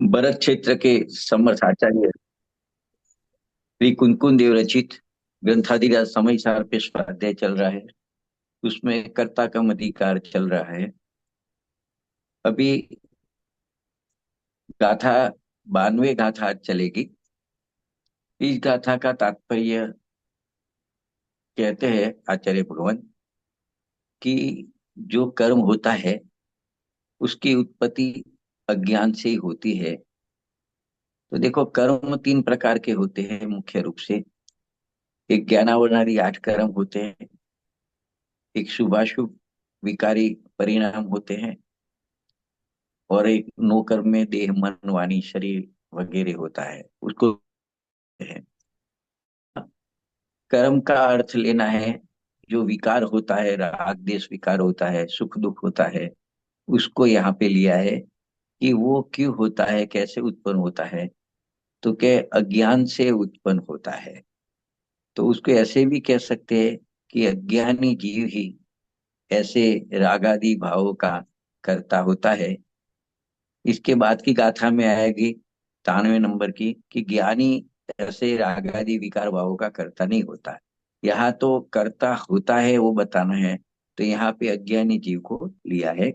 भरत क्षेत्र के समर्थ आचार्य श्री कुंकुन देव रचित ग्रंथादिराज समय सार पे स्वाध्याय चल रहा है। उसमें कर्ता कम अधिकार चल रहा है। अभी गाथा 92 गाथा आज चलेगी। इस गाथा का तात्पर्य कहते हैं आचार्य भगवान कि जो कर्म होता है उसकी उत्पत्ति अज्ञान से ही होती है। तो देखो, कर्म तीन प्रकार के होते हैं मुख्य रूप से। एक ज्ञानावरणादि 8 कर्म होते हैं। एक शुभाशुभ विकारी परिणाम होते हैं। और एक नो कर्म में देह मन वाणी शरीर वगैरह होता है, उसको है। कर्म का अर्थ लेना है। जो विकार होता है, राग देश विकार होता है, सुख दुख होता है, उसको यहाँ पे लिया है कि वो क्यों होता है, कैसे उत्पन्न होता है। तो क्या अज्ञान से उत्पन्न होता है। तो उसको ऐसे भी कह सकते हैं कि अज्ञानी जीव ही ऐसे रागादि भावों का कर्ता होता है। इसके बाद की गाथा में आएगी 93 नंबर की कि ज्ञानी ऐसे रागादि विकार भावों का कर्ता नहीं होता। यहाँ तो कर्ता होता है वो बताना है। तो यहाँ पे अज्ञानी जीव को लिया है।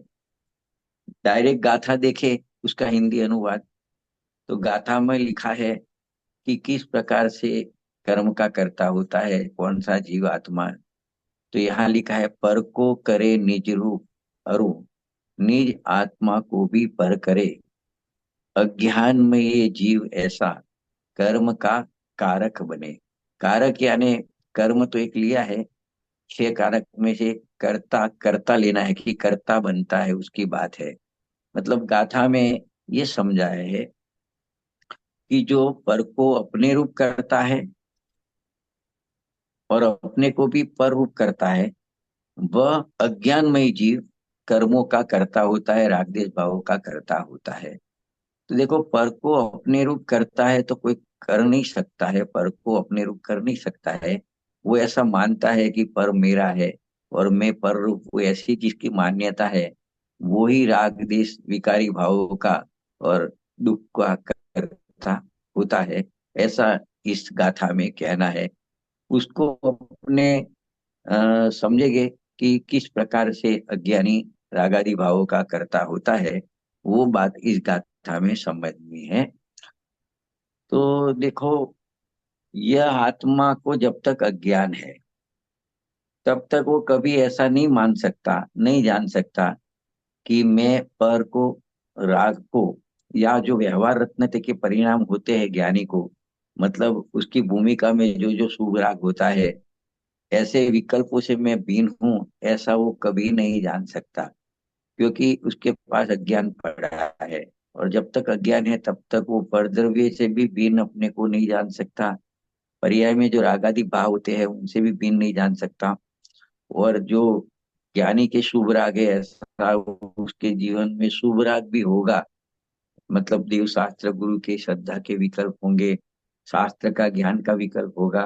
डायरेक्ट गाथा देखे उसका हिंदी अनुवाद। तो गाथा में लिखा है कि किस प्रकार से कर्म का कर्ता होता है, कौन सा जीव आत्मा। तो यहाँ लिखा है, पर को करे निज रूप अरु, निज आत्मा को भी पर करे। अज्ञान में ये जीव ऐसा कर्म का कारक बने। कारक यानी कर्म तो एक लिया है, 6 कारक में से कर्ता कर्ता लेना है कि कर्ता बनता है, उसकी बात है। मतलब गाथा में ये समझाया है कि जो पर को अपने रूप करता है और अपने को भी पर रूप करता है, वह अज्ञानमय जीव कर्मों का कर्ता होता है, राग द्वेष भावों का कर्ता होता है। तो देखो, पर को अपने रूप करता है तो कोई कर नहीं सकता है, पर को अपने रूप कर नहीं सकता है। वो ऐसा मानता है कि पर मेरा है और मैं पर रूप, वो ऐसी जिसकी मान्यता है वो ही राग देश विकारी भावों का और दुख का करता होता है। ऐसा इस गाथा में कहना है। उसको अपने समझेंगे कि किस प्रकार से अज्ञानी रागादि भावों का कर्ता होता है। वो बात इस गाथा में समझनी है। तो देखो, यह आत्मा को जब तक अज्ञान है तब तक वो कभी ऐसा नहीं मान सकता, नहीं जान सकता कि मैं पर को, राग को, या जो व्यवहार रत्नते के परिणाम होते हैं ज्ञानी को, मतलब उसकी भूमिका में जो जो शुभ राग होता है, ऐसे विकल्पों से मैं भिन्न हूं, ऐसा वो कभी नहीं जान सकता। क्योंकि उसके पास अज्ञान पड़ा है। और जब तक अज्ञान है तब तक वो परद्रव्य से भी भिन्न अपने को नहीं जान सकता। पर्याय में जो रागादि भाव होते हैं उनसे भी भिन्न नहीं जान सकता। और जो ज्ञानी के शुभ राग है, ऐसा उसके जीवन में शुभ राग भी होगा। मतलब देव शास्त्र गुरु के श्रद्धा के विकल्प होंगे, शास्त्र का ज्ञान का विकल्प होगा,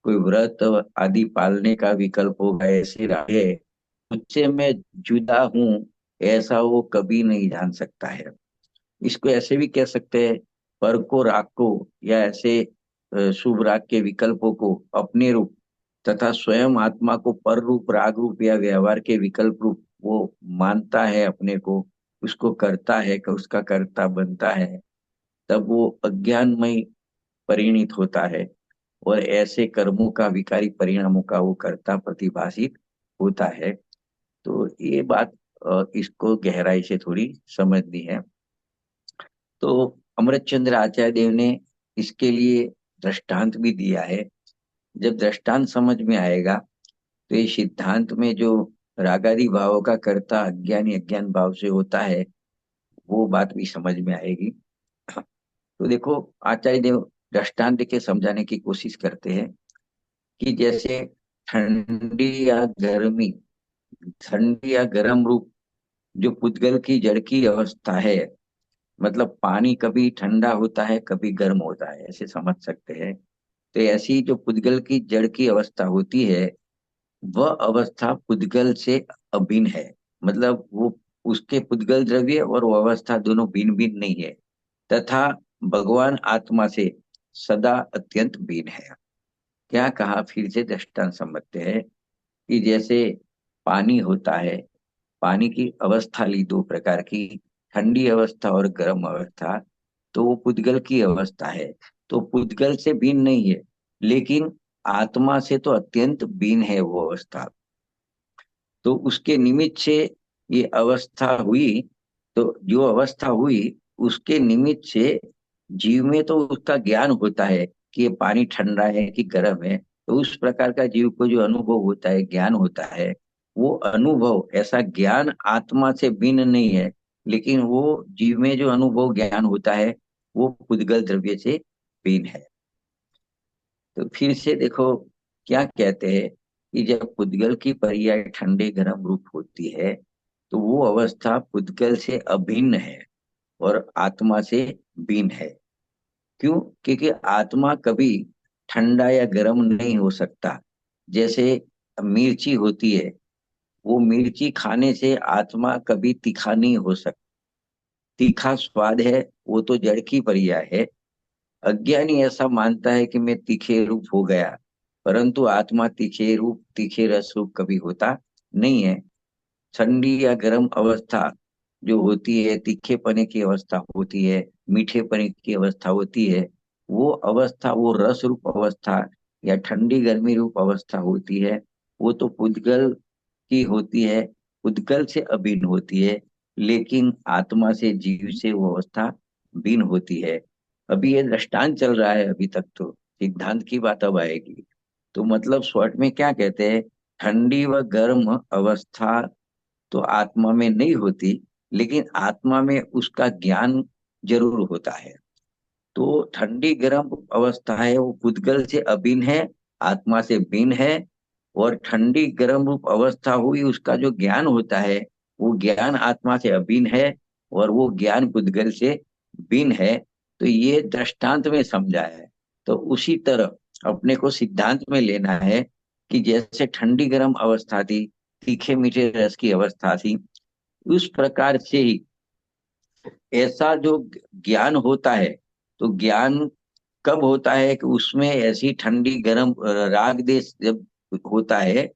कोई व्रत आदि पालने का विकल्प होगा। ऐसे राग है, मुझसे मैं जुदा हूं, ऐसा वो कभी नहीं जान सकता है। इसको ऐसे भी कह सकते हैं, पर को राग को या ऐसे शुभ राग के विकल्पों को अपने रूप तथा स्वयं आत्मा को पर रूप, राग रूप या व्यवहार के विकल्प रूप वो मानता है अपने को, उसको करता है कि उसका कर्ता बनता है। तब वो अज्ञानमय परिणित होता है और ऐसे कर्मों का, विकारी परिणामों का वो कर्ता प्रतिभाषित होता है। तो ये बात इसको गहराई से थोड़ी समझनी है। तो अमृतचंद्र आचार्य देव ने इसके लिए दृष्टांत भी दिया है। जब दृष्टांत समझ में आएगा तो ये सिद्धांत में जो रागादि भावों का कर्ता अज्ञानी अज्ञान भाव से होता है, वो बात भी समझ में आएगी। तो देखो, आचार्य देव दृष्टांत के समझाने की कोशिश करते हैं कि जैसे ठंडी या गर्मी, ठंडी या गर्म रूप जो पुद्गल की जड़ की अवस्था है, मतलब पानी कभी ठंडा होता है कभी गर्म होता है, ऐसे समझ सकते हैं। तो ऐसी जो पुद्गल की जड़ की अवस्था होती है, वह अवस्था पुद्गल से अभिन्न है। मतलब वो, उसके पुद्गल द्रव्य और वो अवस्था दोनों भिन्न भिन्न नहीं है। तथा भगवान आत्मा से सदा अत्यंत भिन्न है। क्या कहा, फिर से दृष्टांत समझते हैं कि जैसे पानी होता है, पानी की अवस्था ली दो प्रकार की, ठंडी अवस्था और गर्म अवस्था। तो वो पुद्गल की अवस्था है, तो पुद्गल से भिन्न नहीं है, लेकिन आत्मा से तो अत्यंत भिन्न है वो अवस्था। तो उसके निमित्त से ये अवस्था हुई, तो जो अवस्था हुई उसके निमित्त से जीव में तो उसका ज्ञान होता है कि ये पानी ठंडा है कि गर्म है। तो उस प्रकार का जीव को जो अनुभव होता है, ज्ञान होता है, वो अनुभव ऐसा ज्ञान आत्मा से भिन्न नहीं है, लेकिन वो जीव में जो अनुभव ज्ञान होता है वो पुद्गल द्रव्य से भिन्न है। तो फिर से देखो क्या कहते हैं कि जब पुद्गल की पर्याय ठंडे गर्म रूप होती है, तो वो अवस्था पुद्गल से अभिन्न है और आत्मा से भिन्न है। क्यों? क्योंकि आत्मा कभी ठंडा या गर्म नहीं हो सकता। जैसे मिर्ची होती है, वो मिर्ची खाने से आत्मा कभी तीखा नहीं हो सकता। तीखा स्वाद है, वो तो जड़ की पर्याय है। अज्ञानी ऐसा मानता है कि मैं तीखे रूप हो गया, परंतु आत्मा तीखे रूप, तीखे रस रूप कभी होता नहीं है। ठंडी या गर्म अवस्था जो होती है, तीखे पने की अवस्था होती है, मीठे पने की अवस्था होती है, वो अवस्था, वो रस रूप अवस्था या ठंडी गर्मी रूप अवस्था होती है, वो तो पुद्गल की होती है, पुद्गल से अभिन्न होती है। लेकिन आत्मा से, जीव से वो अवस्था भिन्न होती है। अभी ये दृष्टांत चल रहा है, अभी तक तो सिद्धांत की बात अब आएगी। तो मतलब शॉर्ट में क्या कहते हैं, ठंडी व गर्म अवस्था तो आत्मा में नहीं होती, लेकिन आत्मा में उसका ज्ञान जरूर होता है। तो ठंडी गर्म अवस्था है वो पुद्गल से अभिन्न है, आत्मा से भिन्न है। और ठंडी गर्म रूप अवस्था हुई, उसका जो ज्ञान होता है वो ज्ञान आत्मा से अभिन्न है और वो ज्ञान पुद्गल से भिन्न है। तो ये दृष्टांत में समझा है। तो उसी तरह अपने को सिद्धांत में लेना है कि जैसे ठंडी गर्म अवस्था थी, तीखे मीठे रस की अवस्था थी, उस प्रकार से ही ऐसा जो ज्ञान होता है, तो ज्ञान कब होता है कि उसमें ऐसी ठंडी गर्म राग देश जब होता है,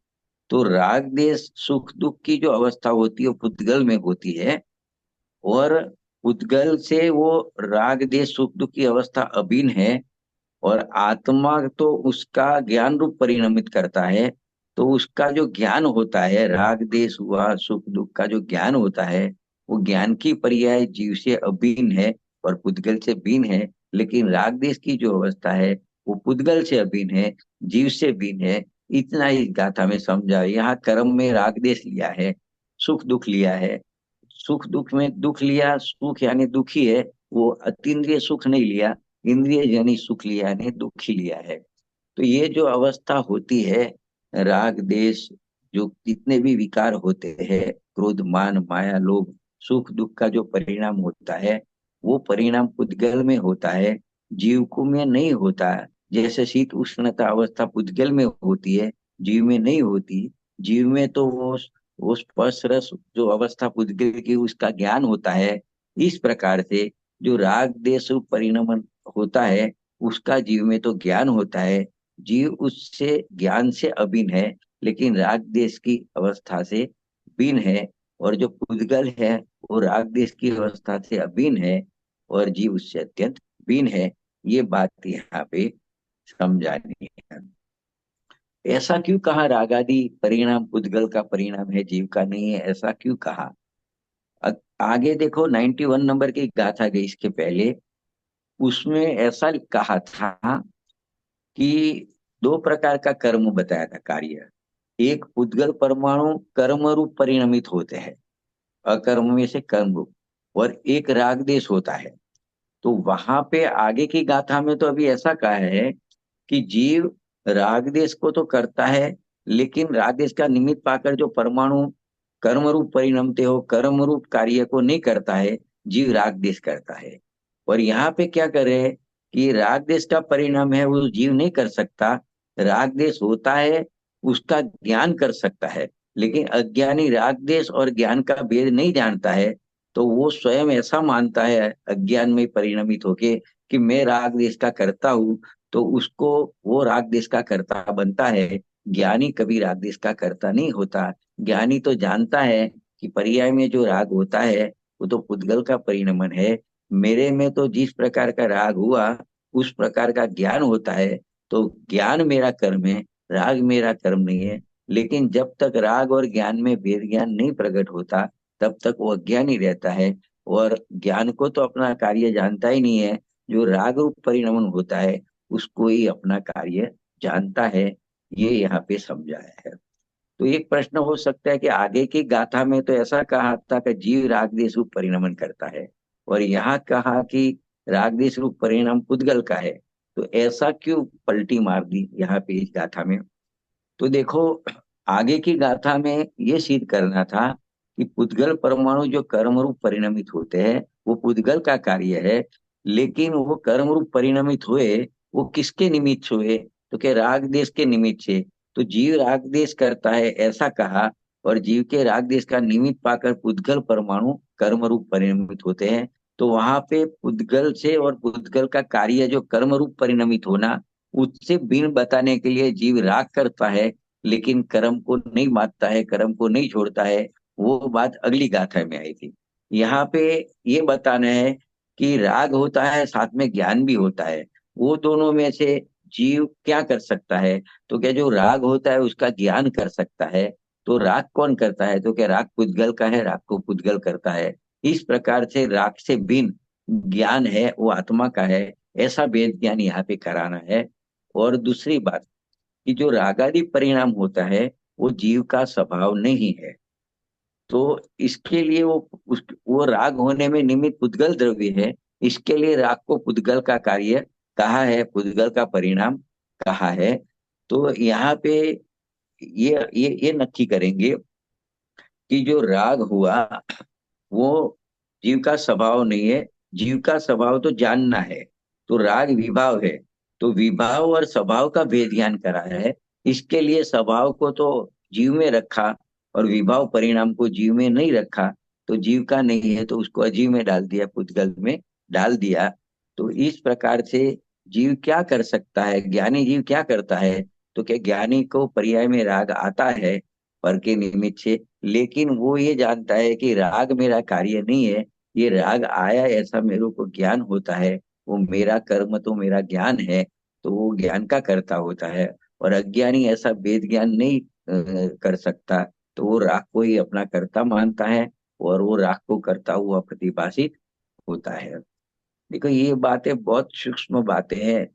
तो राग देश सुख दुख की जो अवस्था होती है वो पुद्गल में होती है। और पुद्गल से वो राग देश सुख दुख की अवस्था अभिन्न है, और आत्मा तो उसका ज्ञान रूप परिणमित करता है। तो उसका जो ज्ञान होता है, राग देश हुआ, सुख दुख का जो ज्ञान होता है, वो ज्ञान की पर्याय जीव से अभिन्न है और पुद्गल से भिन्न है। लेकिन राग देश की जो अवस्था है वो पुद्गल से अभिन्न है, जीव से भिन्न है। इतना ही गाथा में समझा। यहाँ कर्म में राग देश लिया है, सुख दुख लिया है। सुख दुख में दुख लिया, सुख यानी दुखी है, वो अतीन्द्रिय सुख नहीं लिया, इंद्रिय जनी सुख लिया यानी दुखी लिया है। तो ये जो अवस्था होती है, राग देश, जो जितने भी विकार होते हैं, क्रोध मान माया लोभ, सुख दुख का जो परिणाम होता है, वो परिणाम पुद्गल में होता है, जीव को में नहीं होता। जैसे शीत उष्णता अवस्था पुद्गल में होती है, जीव में नहीं होती। जीव में तो वो स्पर्श रस जो अवस्था पुद्गल की उसका ज्ञान होता है। इस प्रकार से जो राग देश रूप परिणमन होता है, उसका जीव में तो ज्ञान होता है, जीव उससे ज्ञान से अभिन्न है, लेकिन राग देश की अवस्था से भिन्न है। और जो पुद्गल है वो राग देश की अवस्था से अभिन्न है और जीव उससे अत्यंत भिन्न है। ये बात यहाँ पे समझानी है। ऐसा क्यों कहा रागादि परिणाम पुद्गल का परिणाम है, जीव का नहीं है, ऐसा क्यों कहा? आगे देखो 91 नंबर की गाथा गई इसके पहले, उसमें ऐसा कहा था कि दो प्रकार का कर्म बताया था, कार्य। एक पुद्गल परमाणु कर्म रूप परिणमित होते हैं, अकर्म में से कर्म रूप, और एक राग देश होता है। तो वहां पे आगे की गाथा में तो अभी ऐसा कहा है कि जीव राग देश को तो करता है, लेकिन राग देश का निमित्त पाकर जो परमाणु कर्म रूप परिणमते हो, कर्म रूप कार्य को नहीं करता है, जीव राग देश करता है। और यहाँ पे क्या करे कि राग देश का परिणाम है वो जीव नहीं कर सकता, राग देश होता है उसका ज्ञान कर सकता है। लेकिन अज्ञानी राग देश और ज्ञान का भेद नहीं जानता है, तो वो स्वयं ऐसा मानता है अज्ञान में परिणमित होके कि मैं राग देश का करता हूँ, तो उसको वो राग देश का कर्ता बनता है। ज्ञानी कभी राग देश का कर्ता नहीं होता। ज्ञानी तो जानता है कि पर्याय में जो राग होता है वो तो पुद्गल का परिणमन है। मेरे में तो जिस प्रकार का राग हुआ उस प्रकार का ज्ञान होता है, तो ज्ञान मेरा कर्म है, राग मेरा कर्म नहीं है। लेकिन जब तक राग और ज्ञान में भेद ज्ञान नहीं प्रकट होता तब तक वो अज्ञानी रहता है। और ज्ञान को तो अपना कार्य जानता ही नहीं है, जो राग रूप परिणमन होता है उसको ही अपना कार्य जानता है। ये यहाँ पे समझाया है। तो एक प्रश्न हो सकता है कि आगे की गाथा में तो ऐसा कहा था कि जीव राग देश रूप परिणमन करता है, और यहाँ कहा कि राग देश रूप परिणाम पुद्गल का है। तो ऐसा क्यों पलटी मार दी यहाँ पे इस गाथा में? तो देखो, आगे की गाथा में ये सिद्ध करना था कि पुद्गल परमाणु जो कर्म रूप परिणमित होते हैं वो पुद्गल का कार्य है। लेकिन वो कर्म रूप परिणमित हुए, वो किसके निमित्त हुए? तो क्या राग देश के निमित्त से। तो जीव राग देश करता है ऐसा कहा, और जीव के राग देश का निमित्त पाकर पुद्गल परमाणु कर्म रूप परिणमित होते हैं। तो वहां पे पुद्गल से और पुद्गल का कार्य जो कर्म रूप परिणमित होना, उससे भिन्न बताने के लिए जीव राग करता है, लेकिन कर्म को नहीं मानता है, कर्म को नहीं छोड़ता है। वो बात अगली गाथा में आई थी। यहाँ पे ये बताना है कि राग होता है साथ में ज्ञान भी होता है। वो दोनों में से जीव क्या कर सकता है? तो क्या जो राग होता है उसका ज्ञान कर सकता है? तो राग कौन करता है? तो क्या राग पुद्गल का है, राग को पुद्गल करता है। इस प्रकार से राग से भिन्न ज्ञान है, वो आत्मा का है। ऐसा वेद ज्ञान यहाँ पे कराना है। और दूसरी बात कि जो रागादि परिणाम होता है वो जीव का स्वभाव नहीं है। तो इसके लिए वो राग होने में निमित्त पुद्गल द्रव्य है। इसके लिए राग को पुद्गल का कार्य कहा है, पुद्गल का परिणाम कहा है। तो यहाँ पे ये नक्की करेंगे कि जो राग हुआ वो जीव का स्वभाव नहीं है। जीव का स्वभाव तो जानना है। तो राग विभाव है। तो विभाव और स्वभाव का भेद ज्ञान कराया है। इसके लिए स्वभाव को तो जीव में रखा और विभाव परिणाम को जीव में नहीं रखा। तो जीव का नहीं है तो उसको अजीव में डाल दिया, पुद्गल में डाल दिया। तो इस प्रकार से जीव क्या कर सकता है, ज्ञानी जीव क्या करता है? तो क्या ज्ञानी को पर्याय में राग आता है पर के निमित्त से, लेकिन वो ये जानता है कि राग मेरा कार्य नहीं है। ये राग आया ऐसा मेरे को ज्ञान होता है। वो मेरा कर्म तो मेरा ज्ञान है, तो वो ज्ञान का कर्ता होता है। और अज्ञानी ऐसा वेद ज्ञान नहीं कर सकता। तो वो राग को ही अपना कर्ता मानता है और वो राग को करता हुआ प्रतिभाषित होता है। देखो, ये बातें बहुत सूक्ष्म बातें हैं।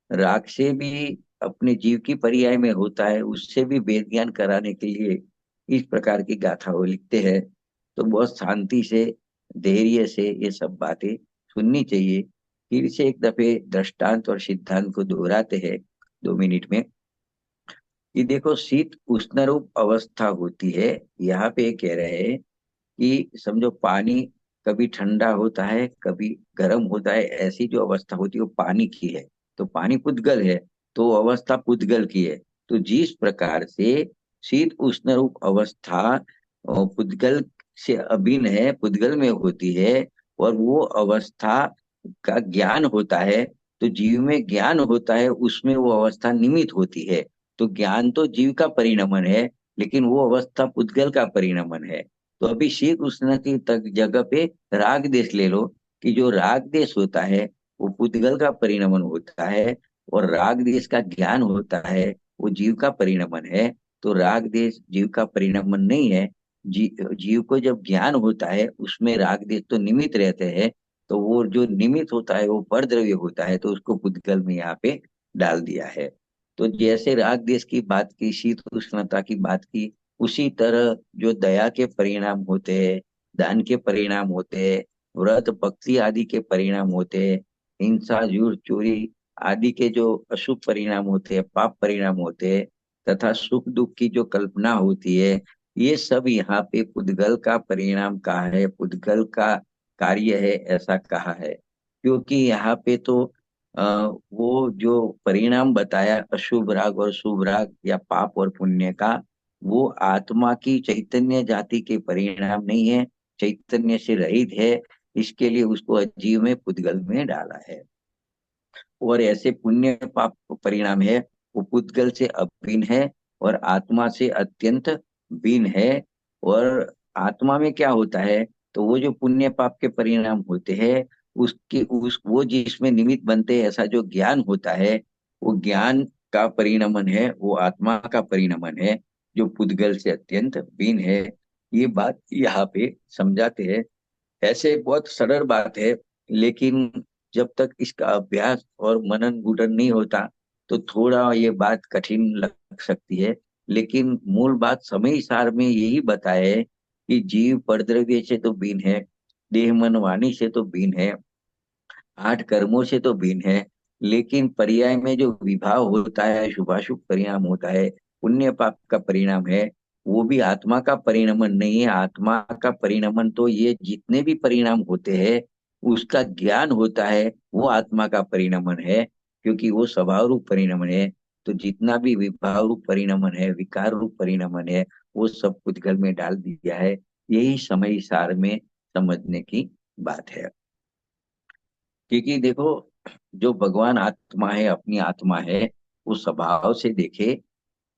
राग से भी अपने जीव की पर्याय में होता है, उससे भी वेद ज्ञान कराने के लिए इस प्रकार की गाथा वो लिखते हैं। तो बहुत शांति से, धैर्य से ये सब बातें सुननी चाहिए। फिर से एक दफे दृष्टांत और सिद्धांत को दोहराते हैं 2 मिनट में। कि देखो, शीत उष्ण रूप अवस्था होती है। यहाँ पे ये कह रहे हैं कि समझो पानी कभी ठंडा होता है कभी गर्म होता है। ऐसी जो अवस्था होती है वो पानी की है, तो पानी पुद्गल है, तो वो अवस्था पुद्गल की है। तो जिस प्रकार से शीत उष्ण रूप अवस्था पुद्गल से अभिन्न है, पुद्गल में होती है, और वो अवस्था का ज्ञान होता है। तो जीव में ज्ञान होता है, उसमें वो अवस्था निमित्त होती है। तो ज्ञान तो जीव का परिणमन है, लेकिन वो अवस्था पुद्गल का परिणमन है। तो अभी श्री कृष्ण की तक जगह पे राग देश ले लो, कि जो राग देश होता है वो पुद्गल का परिणमन होता है, और राग देश का ज्ञान होता है वो जीव का परिणमन है। तो राग देश जीव का परिणमन नहीं है। जीव को जब ज्ञान होता है उसमें राग देश तो निमित्त रहते हैं। तो वो जो निमित्त होता है वो परद्रव्य होता है, तो उसको पुद्गल में यहाँ पे डाल दिया है। तो जैसे राग देश की बात की, शीत उष्णता की बात की, उसी तरह जो दया के परिणाम होते हैं, दान के परिणाम होते हैं, व्रत भक्ति आदि के परिणाम होते हैं, हिंसा झूठ चोरी आदि के जो अशुभ परिणाम होते हैं, पाप परिणाम होते हैं, तथा सुख दुख की जो कल्पना होती है, ये सब यहाँ पे पुद्गल का परिणाम कहा है, पुद्गल का कार्य है ऐसा कहा है। क्योंकि यहाँ पे तो वो जो परिणाम बताया अशुभ राग और शुभ राग या पाप और पुण्य का, वो आत्मा की चैतन्य जाति के परिणाम नहीं है। चैतन्य से रहित है, इसके लिए उसको अजीव में पुद्गल में डाला है। और ऐसे पुण्य पाप परिणाम है, वो पुद्गल से अभिन्न है और आत्मा से अत्यंत भिन्न है। और आत्मा में क्या होता है, तो वो जो पुण्य पाप के परिणाम होते हैं, उसके उस वो जिसमें निमित्त बनते हैं, ऐसा जो ज्ञान होता है, वो ज्ञान का परिणमन है, वो आत्मा का परिणमन है, जो पुद्गल से अत्यंत भिन्न है। ये बात यहाँ पे समझाते हैं। ऐसे बहुत सरल बात है, लेकिन जब तक इसका अभ्यास और मनन गुडन नहीं होता, तो थोड़ा ये बात कठिन लग सकती है। लेकिन मूल बात समय सार में यही बताया है कि जीव परद्रव्य से तो भिन्न है, देह मन वाणी से तो भिन्न है, 8 कर्मों से तो भिन्न है, लेकिन पर्याय में जो विभाव होता है, शुभाशुभ परिणाम होता है, पुण्य पाप का परिणाम है, वो भी आत्मा का परिणमन नहीं है। आत्मा का परिणमन तो ये जितने भी परिणाम होते हैं, उसका ज्ञान होता है, वो आत्मा का परिणमन है, क्योंकि वो स्वभाव रूप परिणमन है। तो जितना भी विभाव रूप परिणमन है, विकार रूप परिणमन है, वो सब कुछ घर में डाल दिया है। यही समय सार में समझने की बात है। क्योंकि देखो, जो भगवान आत्मा है, अपनी आत्मा है, वो स्वभाव से देखे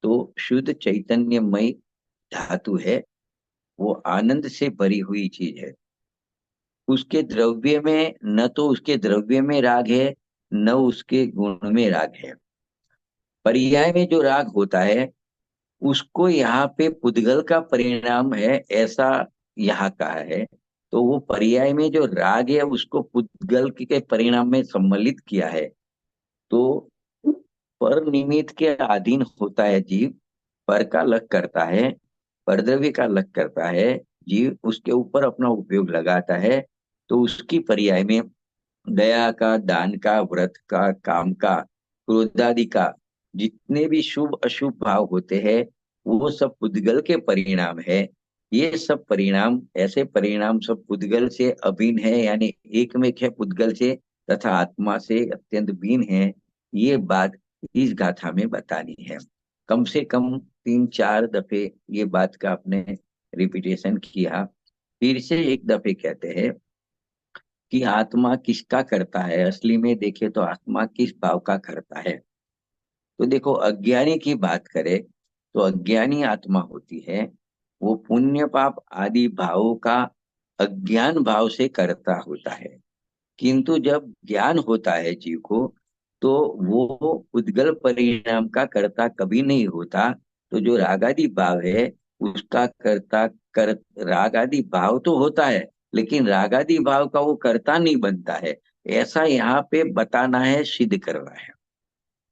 तो शुद्ध चैतन्यमय धातु है, वो आनंद से भरी हुई चीज है। उसके द्रव्य में न तो उसके द्रव्य में राग है, न उसके गुण में राग है। पर्याय में जो राग होता है, उसको यहाँ पे पुद्गल का परिणाम है, ऐसा यहाँ कहा है। तो वो पर्याय में जो राग है, उसको पुद्गल के परिणाम में सम्मिलित किया है। तो पर निमित्त के अधीन होता है जीव, पर का लग करता है, परद्रव्य का लग करता है, जीव उसके ऊपर अपना उपयोग लगाता है। तो उसकी पर्याय में दया का, दान का, व्रत का, काम का, क्रोधादि का, जितने भी शुभ अशुभ भाव होते हैं, वो सब पुद्गल के परिणाम है। ये सब परिणाम, ऐसे परिणाम सब पुद्गल से अभिन्न है, यानी एक में है पुद्गल से, तथा आत्मा से अत्यंत भिन्न है। ये बात इस गाथा में बतानी है। कम से कम 3-4 दफे ये बात का आपने रिपीटेशन किया। फिर से एक दफे कहते हैं कि आत्मा किसका करता है। असली में देखे तो आत्मा किस भाव का करता है। तो देखो, अज्ञानी की बात करें तो अज्ञानी आत्मा होती है, वो पुण्य पाप आदि भावों का अज्ञान भाव से करता होता है। किंतु जब ज्ञान होता है जीव को, तो वो उद्गल परिणाम का कर्ता कभी नहीं होता। तो जो रागादि भाव है, उसका कर्ता कर रागादि भाव तो होता है, लेकिन रागादि भाव का वो कर्ता नहीं बनता है। ऐसा यहाँ पे बताना है, सिद्ध करना है।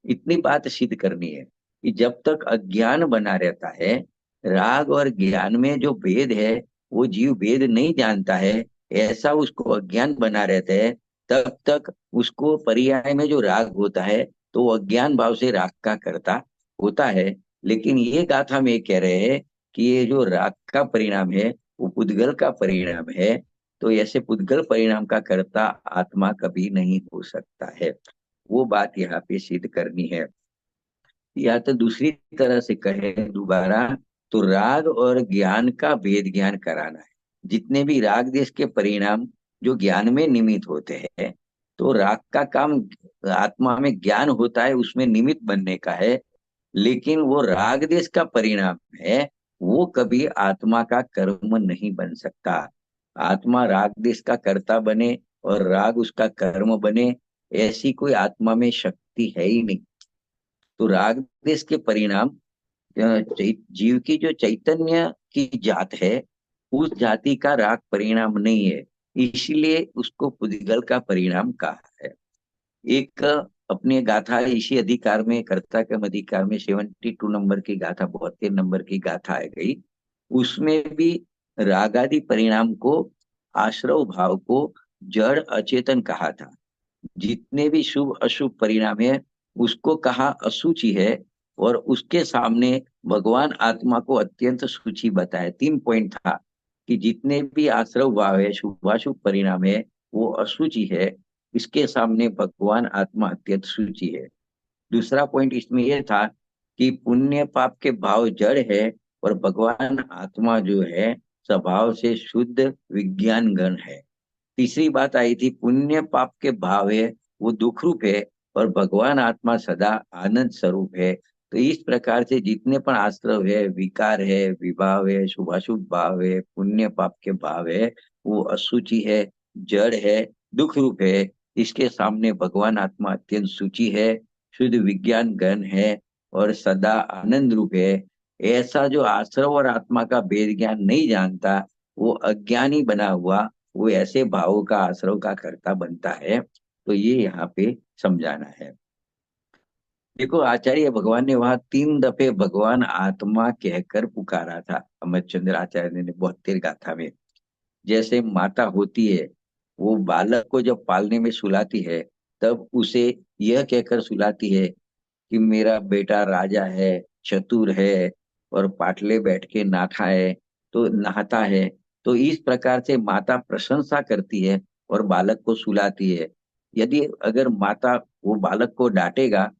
इतनी बात सिद्ध करनी है कि जब तक अज्ञान बना रहता है, राग और ज्ञान में जो भेद है, वो जीव भेद नहीं जानता है, ऐसा उसको अज्ञान बना रहता है, तब तक उसको पर्याय में जो राग होता है, तो वो अज्ञान भाव से राग का करता होता है। लेकिन ये गाथा में कह रहे हैं कि ये जो राग का परिणाम है, वो पुद्गल का परिणाम है। तो ऐसे पुद्गल परिणाम का कर्ता आत्मा कभी नहीं हो सकता है। वो बात यहाँ पे सिद्ध करनी है। या तो दूसरी तरह से कहे दोबारा, तो राग और ज्ञान का भेद ज्ञान कराना है। जितने भी राग देश के परिणाम जो ज्ञान में निमित्त होते हैं, तो राग का काम आत्मा में ज्ञान होता है, उसमें निमित्त बनने का है। लेकिन वो राग देश का परिणाम है, वो कभी आत्मा का कर्म नहीं बन सकता। आत्मा राग देश का कर्ता बने और राग उसका कर्म बने, ऐसी कोई आत्मा में शक्ति है ही नहीं। तो राग देश के परिणाम जीव की जो चैतन्य की जात है, उस जाति का राग परिणाम नहीं है, इसलिए उसको पुद्गल का परिणाम कहा है। एक अपने गाथा इसी अधिकार में, कर्ता के अधिकार में 72 नंबर की गाथा, 72 नंबर की गाथा आ गई। उसमें भी रागादि परिणाम को, आश्रव भाव को जड़ अचेतन कहा था। जितने भी शुभ अशुभ परिणाम है, उसको कहा असूची है। और उसके सामने भगवान आत्मा को अत्यंत सूची बताया। 3 पॉइंट था कि जितने भी आश्रव भाव है, शुभाशुभ परिणाम है, वो असूची है। इसके सामने भगवान आत्मा अत्यंत सूची है। दूसरा पॉइंट इसमें यह था कि पुण्य पाप के भाव जड़ है, और भगवान आत्मा जो है स्वभाव से शुद्ध विज्ञान गण है। तीसरी बात आई थी पुण्य पाप के भाव है, वो दुख रूप है, और भगवान आत्मा सदा आनंद स्वरूप है। तो इस प्रकार से जितने पण आश्रव है, विकार है, विभाव है, शुभाशुभ भाव है, पुण्य पाप के भाव है, वो अशुचि है, जड़ है, दुख रूप है। इसके सामने भगवान आत्मा अत्यंत सूची है, शुद्ध विज्ञान गण है, और सदा आनंद रूप है। ऐसा जो आश्रव और आत्मा का भेद ज्ञान नहीं जानता, वो अज्ञानी बना हुआ, वो ऐसे भावों का आश्रव का कर्ता बनता है। तो ये यहाँ पे समझाना है। देखो आचार्य भगवान ने वहां 3 दफे भगवान आत्मा कहकर पुकारा था, अमरचंद्र आचार्य ने 72 गाथा में। जैसे माता होती है, वो बालक को जब पालने में सुलाती है, तब उसे यह कहकर सुलाती है कि मेरा बेटा राजा है, चतुर है, और पाटले बैठ के नाथा है, तो नहाता है। तो इस प्रकार से माता प्रशंसा करती है और बालक को सुलाती है। यदि अगर माता वो बालक को डांटेगा,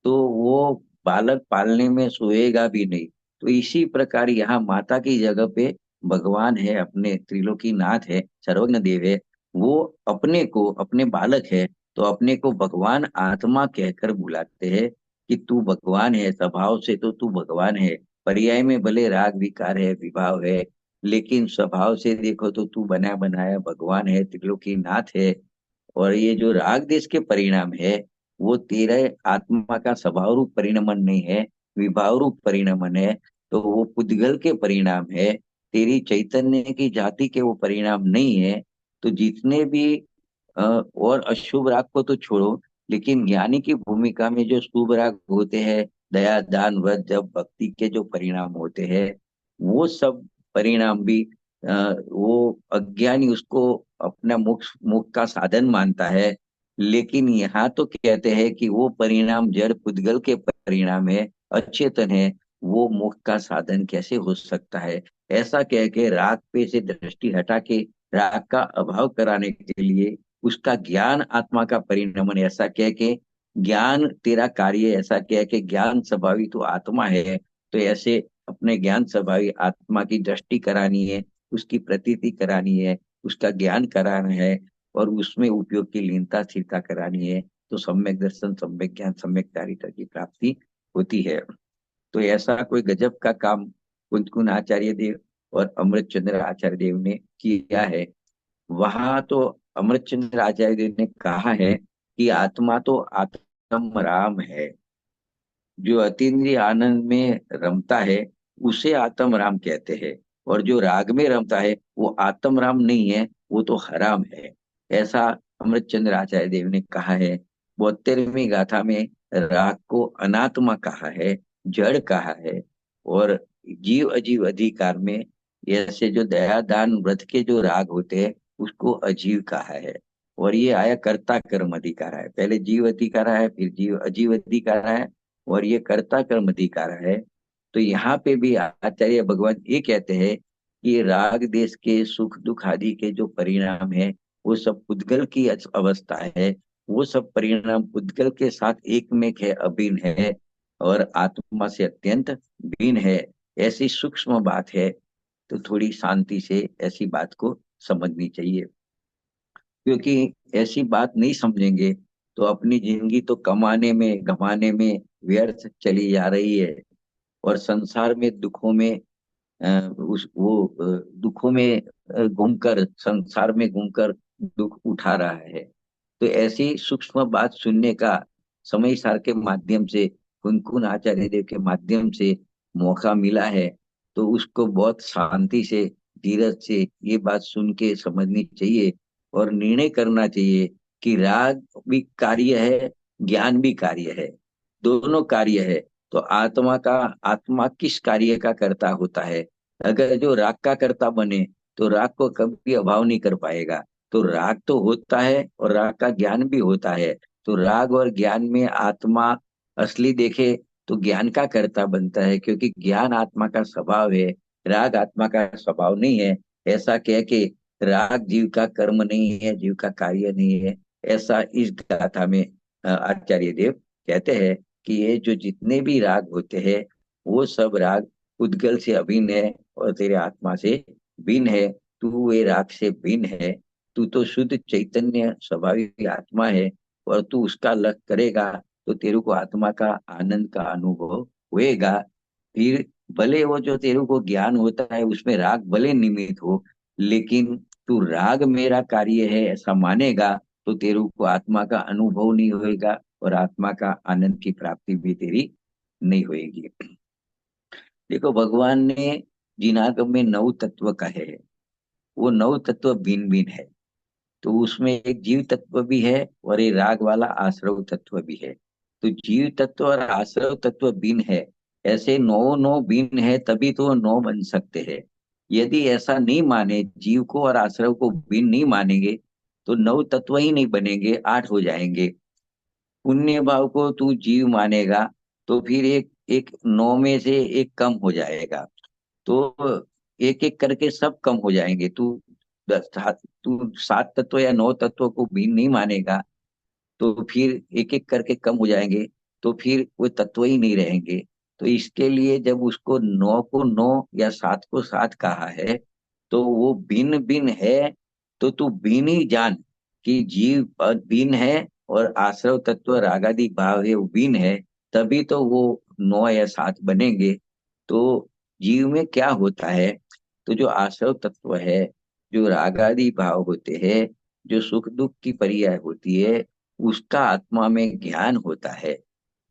तो वो बालक पालने में सोएगा भी नहीं। तो इसी प्रकार यहाँ माता की जगह पे भगवान है, अपने त्रिलोकी नाथ है, सर्वज्ञ देव है। वो अपने को, अपने बालक है, तो अपने को भगवान आत्मा कहकर बुलाते हैं कि तू भगवान है, स्वभाव से तो तू भगवान है। पर्याय में भले राग विकार है, विभाव है, लेकिन स्वभाव से देखो तो तू बना बनाया भगवान है, त्रिलोकी नाथ है। और ये जो राग देश के परिणाम है, वो तेरे आत्मा का स्वभाव रूप परिणमन नहीं है, विभाव रूप परिणमन है। तो वो पुद्गल के परिणाम है, तेरी चैतन्य की जाति के वो परिणाम नहीं है। तो जितने भी और अशुभ राग को तो छोड़ो, लेकिन ज्ञानी की भूमिका में जो शुभ राग होते हैं, दया दान व्रत जब भक्ति के जो परिणाम होते हैं, वो सब परिणाम भी वो अज्ञानी उसको अपना मोक्ष मोक्ष का साधन मानता है। लेकिन यहाँ तो कहते हैं कि वो परिणाम जड़ पुद्गल के परिणाम है, अचेतन है, वो मोक्ष का साधन कैसे हो सकता है। ऐसा कह के राग पे से दृष्टि हटा के राग का अभाव कराने के लिए उसका ज्ञान आत्मा का परिणमन ऐसा कह के, ज्ञान तेरा कार्य ऐसा कह के, ज्ञान स्वभावी तो आत्मा है, तो ऐसे अपने ज्ञान स्वभावी आत्मा की दृष्टि करानी है, उसकी प्रतीति करानी है, उसका ज्ञान कराना है, और उसमें उपयोग की लीनता स्थिरता करानी है। तो सम्यक दर्शन, सम्यक ज्ञान, सम्यक चारिता की प्राप्ति होती है। तो ऐसा कोई गजब का काम कुंद कुंद आचार्य देव और अमृत चंद्र आचार्य देव ने किया है। वहां तो अमृत चंद्र आचार्य देव ने कहा है कि आत्मा तो आत्म राम है, जो अतीन्द्रिय आनंद में रमता है उसे आत्म राम कहते हैं, और जो राग में रमता है वो आत्म राम नहीं है, वो तो हराम है। ऐसा अमृत चंद्र आचार्य देव ने कहा है। 72वीं गाथा में राग को अनात्मा कहा है, जड़ कहा है, और जीव अजीव अधिकार में ऐसे जो दया दान व्रत के जो राग होते हैं उसको अजीव कहा है। और ये आया कर्ता कर्म अधिकार है, पहले जीव अधिकार है, फिर जीव अजीव अधिकार है, और ये कर्ता कर्म अधिकार है। तो यहाँ पे भी आचार्य भगवान ये कहते हैं कि राग देश के सुख दुख आदि के जो परिणाम है, वो सब पुद्गल की अवस्था है, वो सब परिणाम पुद्गल के साथ एकमेक है, अभिन्न है, और आत्मा से अत्यंत भिन्न है। ऐसी सूक्ष्म बात है, तो थोड़ी शांति से ऐसी बात को समझनी चाहिए। क्योंकि ऐसी बात नहीं समझेंगे तो अपनी जिंदगी तो कमाने में गमाने में व्यर्थ चली जा रही है, और संसार में दुखों में दुखों में घूमकर, संसार में घूमकर दुख उठा रहा है। तो ऐसी सूक्ष्म बात सुनने का समय सार के माध्यम से, कुनकुन आचार्य देव के माध्यम से मौका मिला है, तो उसको बहुत शांति से, धीरज से ये बात सुन के समझनी चाहिए, और निर्णय करना चाहिए कि राग भी कार्य है, ज्ञान भी कार्य है, दोनों कार्य है। तो आत्मा किस कार्य का कर्ता होता है। अगर जो राग का कर्ता बने, तो राग को कभी अभाव नहीं कर पाएगा। तो राग तो होता है और राग का ज्ञान भी होता है। तो राग और ज्ञान में आत्मा असली देखे तो ज्ञान का कर्ता बनता है, क्योंकि ज्ञान आत्मा का स्वभाव है, राग आत्मा का स्वभाव नहीं है। ऐसा कह के राग जीव का कर्म नहीं है, जीव का कार्य नहीं है, ऐसा इस गाथा में आचार्य देव कहते हैं कि ये जो जितने भी राग होते हैं, वो सब राग उद्गल से अभिन्न है और तेरे आत्मा से भिन्न है, तू वे राग से भिन्न है। तू तो शुद्ध चैतन्य स्वाभाविक आत्मा है, और तू उसका लग करेगा तो तेरे को आत्मा का आनंद का अनुभव होएगा। फिर भले वो जो तेरे को ज्ञान होता है उसमें राग भले निमित्त हो, लेकिन तू राग मेरा कार्य है ऐसा मानेगा तो तेरे को आत्मा का अनुभव नहीं होएगा, और आत्मा का आनंद की प्राप्ति भी तेरी नहीं होएगी। देखो, भगवान ने जिनागम में 9 तत्व कहे हैं, वो 9 तत्व भिन्न भिन्न है। तो उसमें एक जीव तत्व भी है और एक राग वाला आश्रव तत्व भी है। तो जीव तत्व और आश्रव तत्व भिन्न है, ऐसे नौ नौ भिन्न है तभी तो वो 9 बन सकते हैं। यदि ऐसा नहीं माने, जीव को और आश्रव को भिन्न नहीं मानेंगे, तो 9 तत्व ही नहीं बनेंगे, 8 हो जाएंगे। पुण्य भाव को तू जीव मानेगा तो फिर एक एक 9 में से एक कम हो जाएगा। तो एक एक करके सब कम हो जाएंगे। तू 7 तत्व या 9 तत्व को भी नहीं मानेगा, तो फिर एक एक करके कम हो जाएंगे, तो फिर कोई तत्व ही नहीं रहेंगे। तो इसके लिए जब उसको 9 को 9 या 7 को 7 कहा है, तो वो भिन्न भिन्न है। तो तू भिन्न ही जान कि जीव भिन्न है और आश्रव तत्व रागादि भाव है वो भिन्न है, तभी तो वो 9 या 7 बनेंगे। तो जीव में क्या होता है, तो जो आश्रव तत्व है, जो रागादि भाव होते हैं, जो सुख दुख की पर्याय होती है, उसका आत्मा में ज्ञान होता है।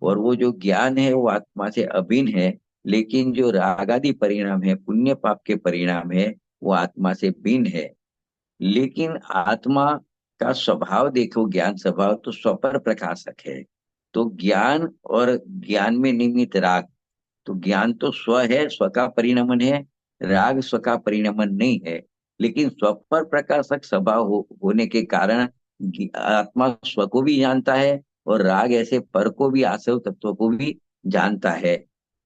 और वो जो ज्ञान है वो आत्मा से अभिन्न है। लेकिन जो रागादि परिणाम है, पुण्य पाप के परिणाम है, वो आत्मा से भिन्न है। लेकिन आत्मा का स्वभाव देखो, ज्ञान स्वभाव तो स्वपर प्रकाशक है। तो ज्ञान और ज्ञान में निमित्त राग, तो ज्ञान तो स्व है, स्व का परिणमन है। राग स्व का परिणमन नहीं है। लेकिन स्व पर प्रकाशक स्वभाव होने के कारण आत्मा स्व को भी जानता है, और राग ऐसे पर को भी, आसव तत्व को भी जानता है।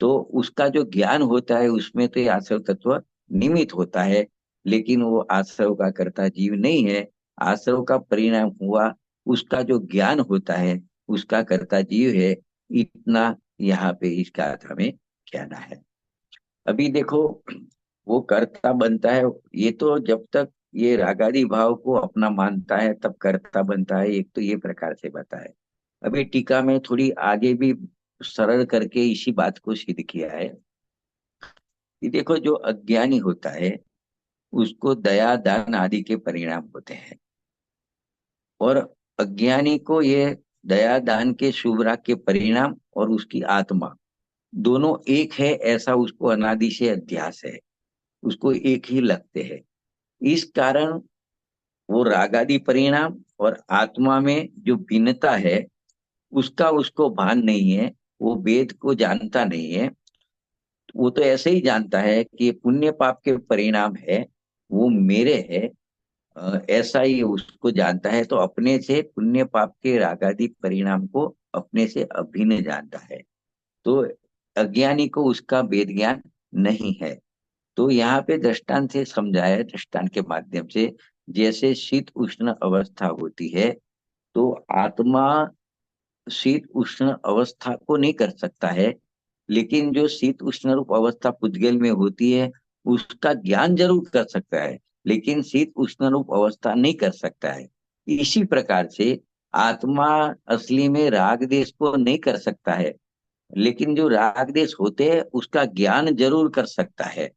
तो उसका जो ज्ञान होता है उसमें तो ये आसव तत्व निमित्त होता है, लेकिन वो आश्रव का कर्ता जीव नहीं है। आश्रव का परिणाम हुआ, उसका जो ज्ञान होता है उसका कर्ता जीव है। इतना यहाँ पे इसका अर्थ हमें कहना है। अभी देखो, वो कर्ता बनता है, ये तो जब तक ये रागादि भाव को अपना मानता है तब कर्ता बनता है, एक तो ये प्रकार से बताए। अभी टीका में थोड़ी आगे भी सरल करके इसी बात को सिद्ध किया है कि देखो, जो अज्ञानी होता है उसको दया दान आदि के परिणाम होते हैं, और अज्ञानी को ये दया दान के शुभ राग के परिणाम और उसकी आत्मा दोनों एक है, ऐसा उसको अनादि से अध्यास है, उसको एक ही लगते हैं। इस कारण वो रागादि परिणाम और आत्मा में जो भिन्नता है उसका उसको भान नहीं है। वो वेद को जानता नहीं है, वो तो ऐसे ही जानता है कि ये पुण्य पाप के परिणाम है, वो मेरे है। ऐसा ही उसको जानता है, तो अपने से पुण्य पाप के रागादि परिणाम को अपने से अभिन्न जानता है। तो अज्ञानी को उसका वेद ज्ञान नहीं है। तो यहाँ पे दृष्टांत से समझाया, दृष्टांत के माध्यम से, जैसे शीत उष्ण अवस्था होती है, तो आत्मा शीत उष्ण अवस्था को नहीं कर सकता है, लेकिन जो शीत उष्ण रूप अवस्था पुद्गल में होती है उसका ज्ञान जरूर कर सकता है, लेकिन शीत उष्ण रूप अवस्था नहीं कर सकता है। इसी प्रकार से आत्मा असली में राग देश को नहीं कर सकता है, लेकिन जो राग देश होते हैं उसका ज्ञान जरूर कर सकता है।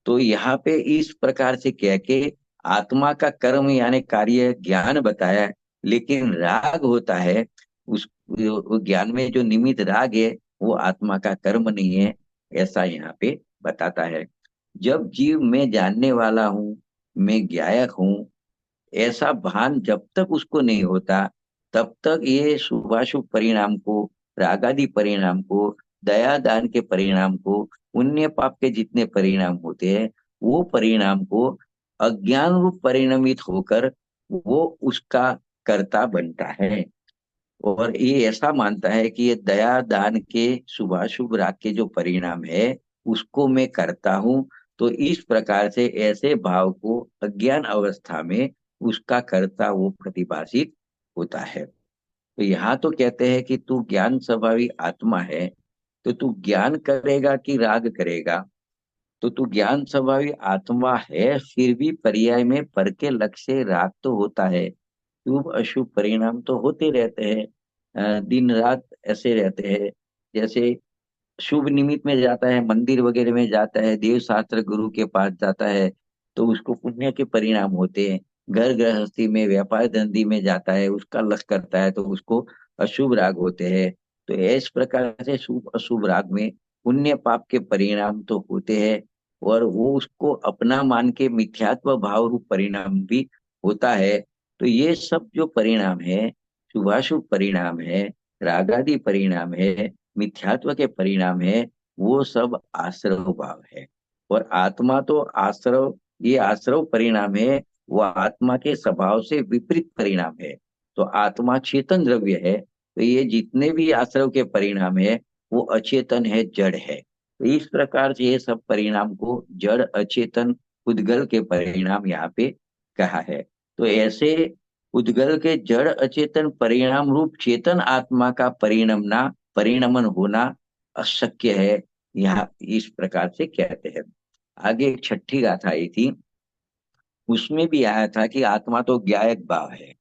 तो यहाँ पे इस प्रकार से कह के आत्मा का कर्म यानी कार्य ज्ञान बताया है, लेकिन राग होता है उस वो ज्ञान में जो निमित्त राग है वो आत्मा का कर्म नहीं है, ऐसा यहाँ पे बताता है। जब जीव मैं जानने वाला हूँ, मैं ज्ञायक हूँ, ऐसा भान जब तक उसको नहीं होता, तब तक ये शुभाशुभ परिणाम को, रागादि परिणाम को, दया दान के परिणाम को, पुण्य पाप के जितने परिणाम होते हैं वो परिणाम को अज्ञान रूप परिणमित होकर वो उसका कर्ता बनता है। और ये ऐसा मानता है कि ये दया दान के शुभाशुभ राग के जो परिणाम है उसको मैं करता हूँ। तो इस प्रकार से ऐसे भाव को अज्ञान अवस्था में उसका कर्ता वो प्रतिभाषित होता है। तो यहाँ तो कहते हैं कि तू ज्ञान स्वभावी आत्मा है, तो तू ज्ञान करेगा कि राग करेगा। तो तू ज्ञान स्वभावी आत्मा है, फिर भी पर्याय में पर के लक्ष्य से राग तो होता है। शुभ अशुभ परिणाम तो होते रहते हैं, दिन रात ऐसे रहते हैं। जैसे शुभ निमित्त में जाता है, मंदिर वगैरह में जाता है, देव शास्त्र गुरु के पास जाता है, तो उसको पुण्य के परिणाम होते हैं। घर गृहस्थी में, व्यापार धंधी में जाता है, उसका लक्ष्य करता है, तो उसको अशुभ राग होते हैं। तो इस प्रकार से शुभ अशुभ राग में पुण्य पाप के परिणाम तो होते हैं, और वो उसको अपना मान के मिथ्यात्व भाव रूप परिणाम भी होता है। तो ये सब जो परिणाम है, शुभाशुभ परिणाम है, रागादि परिणाम है, मिथ्यात्व के परिणाम है, वो सब आश्रव भाव है। और आत्मा तो आश्रव, ये आश्रव परिणाम है, वो आत्मा के स्वभाव से विपरीत परिणाम है। तो आत्मा चेतन द्रव्य है, तो ये जितने भी आश्रव के परिणाम है वो अचेतन है, जड़ है। तो इस प्रकार से ये सब परिणाम को जड़ अचेतन उद्गल के परिणाम यहाँ पे कहा है। तो ऐसे उद्गल के जड़ अचेतन परिणाम रूप चेतन आत्मा का परिणमन होना अशक्य है, यहाँ इस प्रकार से कहते हैं। आगे एक छठी गाथा आई थी, उसमें भी आया था कि आत्मा तो ज्ञायक भाव है,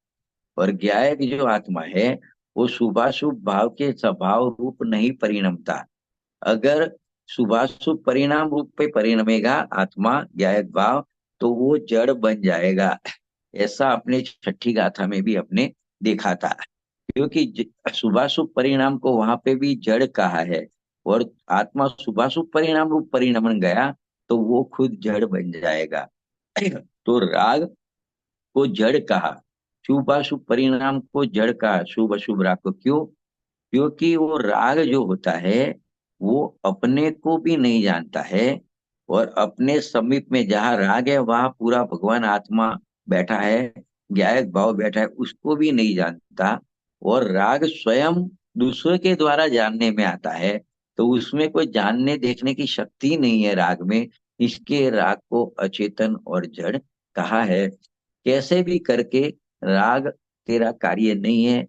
और ज्ञायक जो आत्मा है वो शुभाशुभ भाव के स्वभाव रूप नहीं परिणमता। अगर शुभाशुभ परिणाम रूप पे परिणमेगा आत्मा ज्ञायक भाव, तो वो जड़ बन जाएगा। ऐसा अपने छठी गाथा में भी अपने देखा था। क्योंकि शुभाशुभ परिणाम को वहां पे भी जड़ कहा है, और आत्मा शुभाशुभ परिणाम रूप परिणमन गया तो वो खुद जड़ बन जाएगा। तो राग को जड़ कहा, शुभ अशुभ परिणाम को जड़ कहा, शुभ अशुभ राग को। क्यों? क्योंकि वो राग जो होता है वो अपने को भी नहीं जानता है, और अपने समीप में जहाँ राग है वहां पूरा भगवान आत्मा बैठा है, ज्ञायक भाव बैठा है, उसको भी नहीं जानता। और राग स्वयं दूसरे के द्वारा जानने में आता है, तो उसमें कोई जानने देखने की शक्ति नहीं है राग में। इसके राग को अचेतन और जड़ कहा है। कैसे भी करके राग तेरा कार्य नहीं है,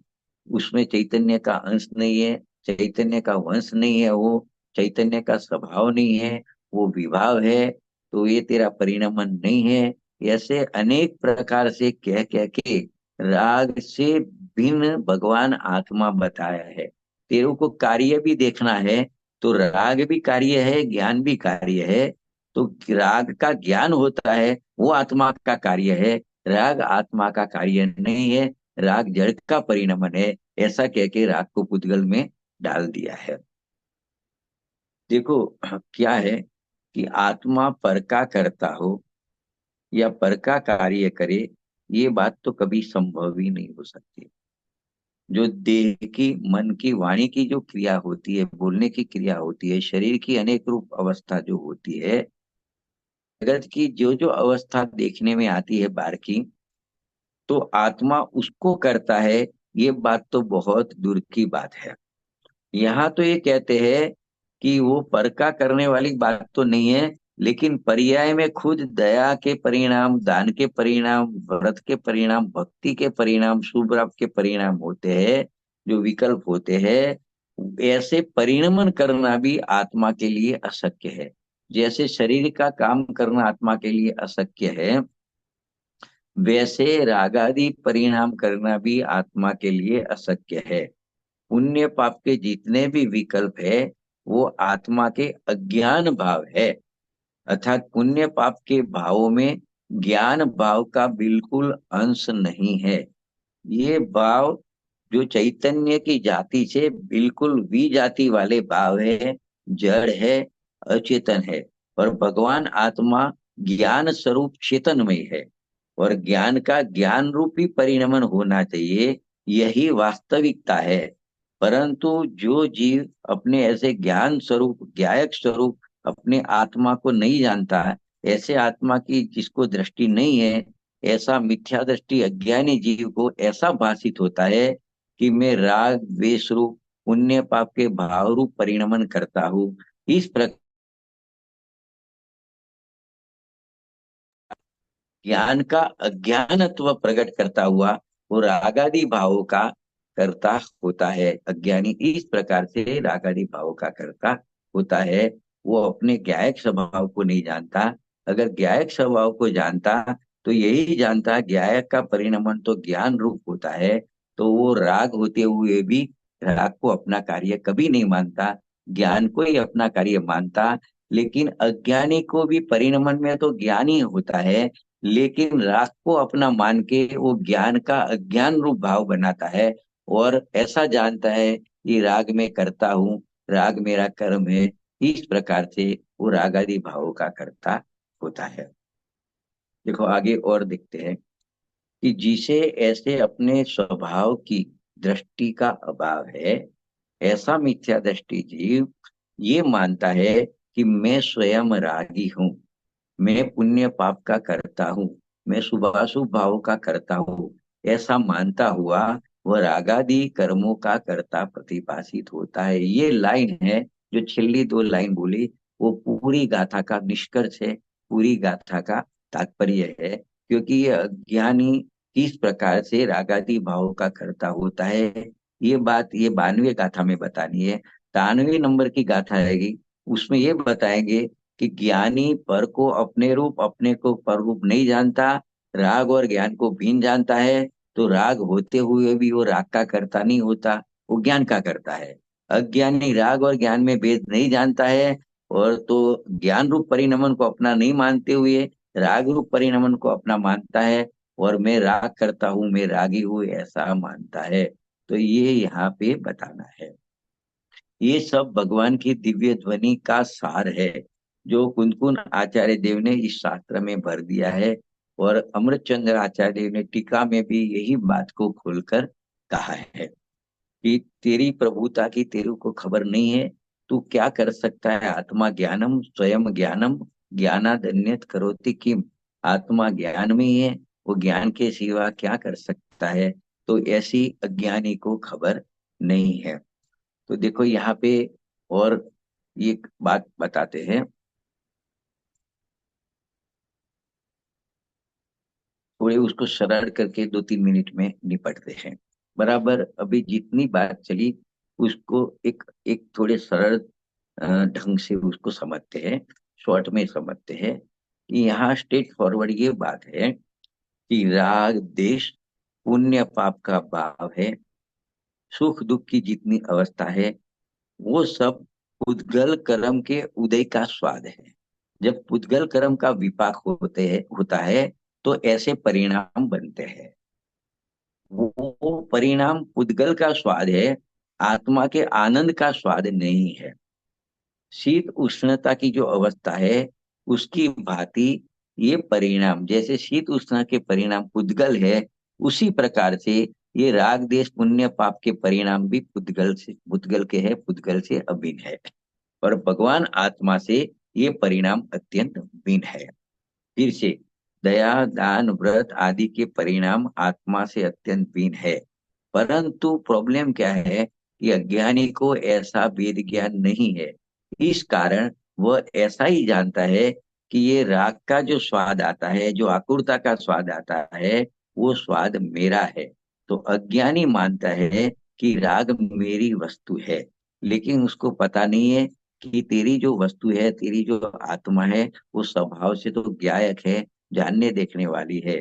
उसमें चैतन्य का अंश नहीं है, चैतन्य का वंश नहीं है, वो चैतन्य का स्वभाव नहीं है, वो विभाव है। तो ये तेरा परिणमन नहीं है। ऐसे अनेक प्रकार से कह कह के राग से भिन्न भगवान आत्मा बताया है। तेरे को कार्य भी देखना है, तो राग भी कार्य है, ज्ञान भी कार्य है। तो राग का ज्ञान होता है, वो आत्मा का कार्य है। राग आत्मा का कार्य नहीं है, राग जड़ का परिणमन है। ऐसा कह के राग को पुद्गल में डाल दिया है। देखो, क्या है कि आत्मा पर का करता हो या पर का कार्य करे, ये बात तो कभी संभव ही नहीं हो सकती। जो देह की, मन की, वाणी की जो क्रिया होती है, बोलने की क्रिया होती है, शरीर की अनेक रूप अवस्था जो होती है, जगत की जो जो अवस्था देखने में आती है बाहर की, तो आत्मा उसको करता है, ये बात तो बहुत दूर की बात है। यहाँ तो ये कहते हैं कि वो पर का करने वाली बात तो नहीं है, लेकिन पर्याय में खुद दया के परिणाम, दान के परिणाम, व्रत के परिणाम, भक्ति के परिणाम, शुभ लाभ के परिणाम होते हैं, जो विकल्प होते हैं। ऐसे परिणमन करना भी आत्मा के लिए अशक्य है। जैसे शरीर का काम करना आत्मा के लिए अशक्य है, वैसे रागादि परिणाम करना भी आत्मा के लिए अशक्य है। पुण्य पाप के जितने भी विकल्प है वो आत्मा के अज्ञान भाव है। अर्थात पुण्य पाप के भावों में ज्ञान भाव का बिल्कुल अंश नहीं है। ये भाव जो चैतन्य की जाति से बिल्कुल विजाति वाले भाव है, जड़ है, अचेतन है। और भगवान आत्मा ज्ञान स्वरूप चेतनमय है, और ज्ञान का ज्ञान रूपी परिणमन होना चाहिए, यही वास्तविकता है। परंतु जो जीव अपने ऐसे ज्ञान स्वरूप, ज्ञायक स्वरूप अपने आत्मा को नहीं जानता, ऐसे आत्मा की जिसको दृष्टि नहीं है, ऐसा मिथ्या दृष्टि अज्ञानी जीव को ऐसा भाषित होता है कि मैं राग द्वेष रूप पुण्य पाप के भाव रूप परिणमन करता हूँ। इस प्रकार ज्ञान का अज्ञानत्व प्रकट करता हुआ वो रागादि भावों का कर्ता होता है। अज्ञानी इस प्रकार से रागादि भावों का कर्ता होता है। वो अपने ज्ञायक स्वभाव को नहीं जानता। अगर ज्ञायक स्वभाव को जानता तो यही जानता, ज्ञायक का परिणमन तो ज्ञान रूप होता है, तो वो राग होते हुए भी राग को अपना कार्य कभी नहीं मानता, ज्ञान को ही अपना कार्य मानता। लेकिन अज्ञानी को भी परिणमन में तो ज्ञान ही होता है, लेकिन राग को अपना मान के वो ज्ञान का अज्ञान रूप भाव बनाता है, और ऐसा जानता है कि राग में करता हूँ, राग मेरा कर्म है। इस प्रकार से वो राग आदि भावों का कर्ता होता है। देखो आगे और देखते हैं कि जिसे ऐसे अपने स्वभाव की दृष्टि का अभाव है, ऐसा मिथ्या दृष्टि जीव ये मानता है कि मैं स्वयं रागी हूँ, मैं पुण्य पाप का करता हूँ, मैं शुभाशुभ भाव का करता हूँ। ऐसा मानता हुआ वह रागादि कर्मों का कर्ता प्रतिभाषित होता है। ये लाइन है, जो छिल्ली दो लाइन बोली, वो पूरी गाथा का निष्कर्ष है, पूरी गाथा का तात्पर्य है। क्योंकि ये अज्ञानी किस प्रकार से रागादि भाव का कर्ता होता है, ये बात ये 92वें गाथा में बतानी है। 93 नंबर की गाथा रहेगी, उसमें ये बताएंगे कि ज्ञानी पर को अपने रूप, अपने को पर रूप नहीं जानता, राग और ज्ञान को भिन्न जानता है। तो राग होते हुए भी वो राग का कर्ता नहीं होता, वो ज्ञान का करता है। अज्ञानी राग और ज्ञान में भेद नहीं जानता है, और तो ज्ञान रूप परिणमन को अपना नहीं मानते हुए राग रूप परिणमन को अपना मानता है, और मैं राग करता हूँ, मैं रागी हूँ, ऐसा मानता है। तो ये यहाँ पे बताना है। ये सब भगवान की दिव्य ध्वनि का सार है, जो कुंदकुन आचार्य देव ने इस शास्त्र में भर दिया है। और अमृतचंद्र आचार्य देव ने टीका में भी यही बात को खोलकर कहा है कि तेरी प्रभुता की तेरे को खबर नहीं है, तू क्या कर सकता है। आत्मा ज्ञानम स्वयं ज्ञानम ज्ञानादन्यत करोति किम। आत्मा ज्ञान में ही है, वो ज्ञान के सिवा क्या कर सकता है। तो ऐसी अज्ञानी को खबर नहीं है। तो देखो यहाँ पे और एक बात बताते हैं, थोड़े उसको सरल करके 2-3 मिनट में निपटते हैं। बराबर अभी जितनी बात चली उसको एक एक थोड़े सरल ढंग से उसको समझते हैं, शॉर्ट में समझते हैं। कि यहाँ स्ट्रेट फॉरवर्ड ये बात है कि राग देश पुण्य पाप का भाव है, सुख दुख की जितनी अवस्था है वो सब पुद्गल कर्म के उदय का स्वाद है। जब पुद्गल कर्म का विपाक होता है तो ऐसे परिणाम बनते हैं। वो परिणाम पुद्गल का स्वाद है, आत्मा के आनंद का स्वाद नहीं है। शीत उष्णता की जो अवस्था है उसकी भांति ये परिणाम, जैसे शीत उष्ण के परिणाम पुद्गल है, उसी प्रकार से ये राग देश पुण्य पाप के परिणाम भी पुद्गल के है, पुद्गल से अभिन्न है। और भगवान आत्मा से ये परिणाम अत्यंत भिन्न है। फिर से दया दान व्रत आदि के परिणाम आत्मा से अत्यंत भिन्न है। परंतु प्रॉब्लम क्या है कि अज्ञानी को ऐसा वेद ज्ञान नहीं है। इस कारण वह ऐसा ही जानता है कि ये राग का जो स्वाद आता है, जो आकुरता का स्वाद आता है, वो स्वाद मेरा है। तो अज्ञानी मानता है कि राग मेरी वस्तु है, लेकिन उसको पता नहीं है कि तेरी जो वस्तु है, तेरी जो आत्मा है, वो स्वभाव से तो ज्ञायक है, जानने देखने वाली है।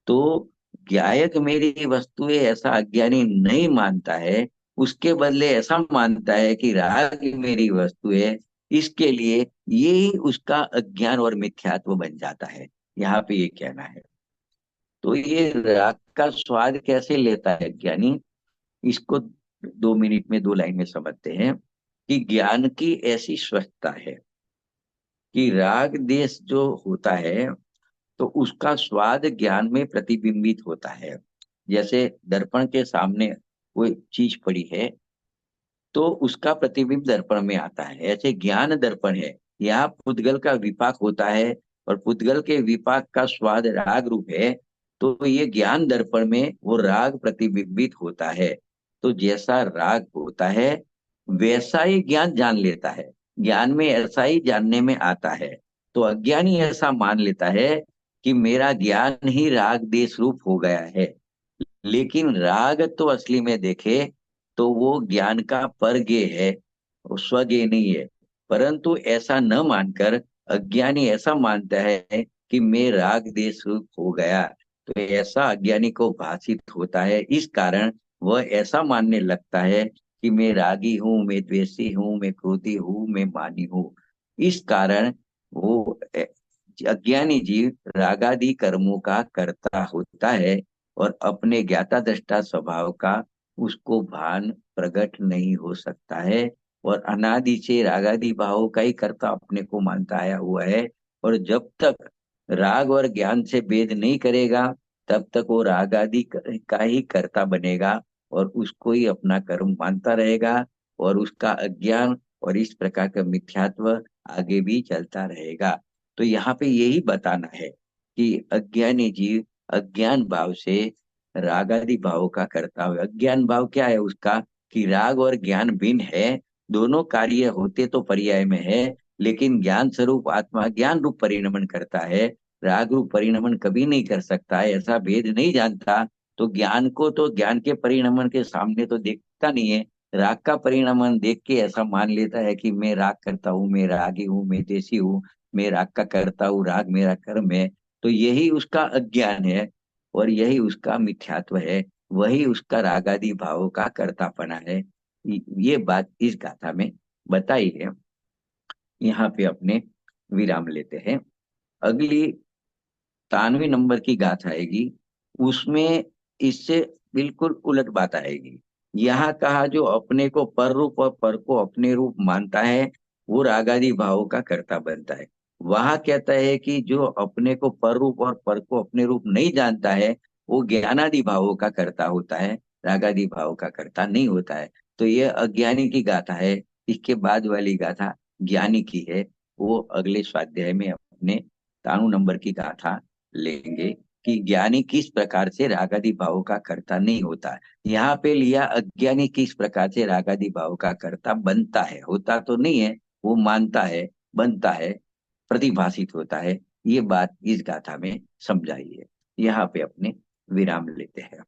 तो ज्ञायक मेरी वस्तु है ऐसा अज्ञानी नहीं मानता है, उसके बदले ऐसा मानता है कि राग मेरी वस्तु है। इसके लिए ये ही उसका अज्ञान और मिथ्यात्व बन जाता है। यहाँ पे ये कहना है। तो ये राग का स्वाद कैसे लेता है ज्ञानी, इसको 2 मिनट में 2 लाइन में समझते हैं। कि ज्ञान की ऐसी स्वस्थता है कि राग देश जो होता है तो उसका स्वाद ज्ञान में प्रतिबिंबित होता है। जैसे दर्पण के सामने कोई चीज पड़ी है तो उसका प्रतिबिंब दर्पण में आता है, ऐसे ज्ञान दर्पण है। यहाँ पुद्गल का विपाक होता है, और पुद्गल के विपाक का स्वाद राग रूप है। तो ये ज्ञान दर्पण में वो राग प्रतिबिंबित होता है। तो जैसा राग होता है वैसा ही ज्ञान जान लेता है, ज्ञान में ऐसा ही जानने में आता है। तो अज्ञानी ऐसा मान लेता है कि मेरा ज्ञान ही राग देश रूप हो गया है। लेकिन राग तो असली में देखे तो वो ज्ञान का परगे है, वो स्वगे नहीं है। परंतु ऐसा न मानकर अज्ञानी ऐसा मानता है कि मैं राग देश रूप हो गया। तो ऐसा अज्ञानी को भाषित होता है। इस कारण वह ऐसा मानने लगता है कि मैं रागी हूँ, मैं द्वेषी हूँ, मैं क्रोधी हूँ, मैं मानी हूँ। इस कारण वो अज्ञानी जीव रागादि कर्मों का कर्ता होता है और अपने ज्ञाता दृष्टा स्वभाव का उसको भान प्रकट नहीं हो सकता है, और अनादि से रागादि भावों का ही कर्ता अपने को मानता आया हुआ है। और जब तक राग और ज्ञान से भेद नहीं करेगा, तब तक वो रागादि का ही कर्ता बनेगा और उसको ही अपना कर्म मानता रहेगा, और उसका अज्ञान और इस प्रकार का मिथ्यात्व आगे भी चलता रहेगा। तो यहाँ पे यही बताना है कि अज्ञानी जीव अज्ञान भाव से रागादि भाव का करता हुआ, अज्ञान भाव क्या है उसका, कि राग और ज्ञान भिन्न है, दोनों कार्य होते तो पर्याय में है, लेकिन ज्ञान स्वरूप आत्मा ज्ञान रूप परिणमन करता है, राग रूप परिणमन कभी नहीं कर सकता है, ऐसा भेद नहीं जानता। तो ज्ञान को तो ज्ञान के परिणमन के सामने तो देखता नहीं है, राग का परिणमन देख के ऐसा मान लेता है कि मैं राग करता हूँ, मैं रागी हूँ, मैं देशी हूँ, मैं राग का करता हूँ, राग मेरा कर्म है। तो यही उसका अज्ञान है और यही उसका मिथ्यात्व है, वही उसका रागादि भावों का कर्तापना है। ये बात इस गाथा में बताई है। यहाँ पे अपने विराम लेते हैं। अगली 93 नंबर की गाथा आएगी, उसमें इससे बिल्कुल उलट बात आएगी। यहाँ कहा जो अपने को पर रूप और पर को अपने रूप मानता है, वो रागादि भावों का कर्ता बनता है। वहां कहता है कि जो अपने को पर रूप और पर को अपने रूप नहीं जानता है, वो ज्ञानादि भावों का कर्ता होता है, रागादि भाव का कर्ता नहीं होता है। तो ये अज्ञानी की गाथा है। इसके बाद वाली गाथा ज्ञानी की है। वो अगले स्वाध्याय में अपने 93 नंबर की गाथा लेंगे कि ज्ञानी किस प्रकार से रागादि भावों का कर्ता नहीं होता। यहाँ पे लिया अज्ञानी किस प्रकार से रागादि भाव का कर्ता बनता है, होता तो नहीं है, वो मानता है, बनता है, प्रतिभाषित होता है। ये बात इस गाथा में समझाई है। यहाँ पे अपने विराम लेते हैं।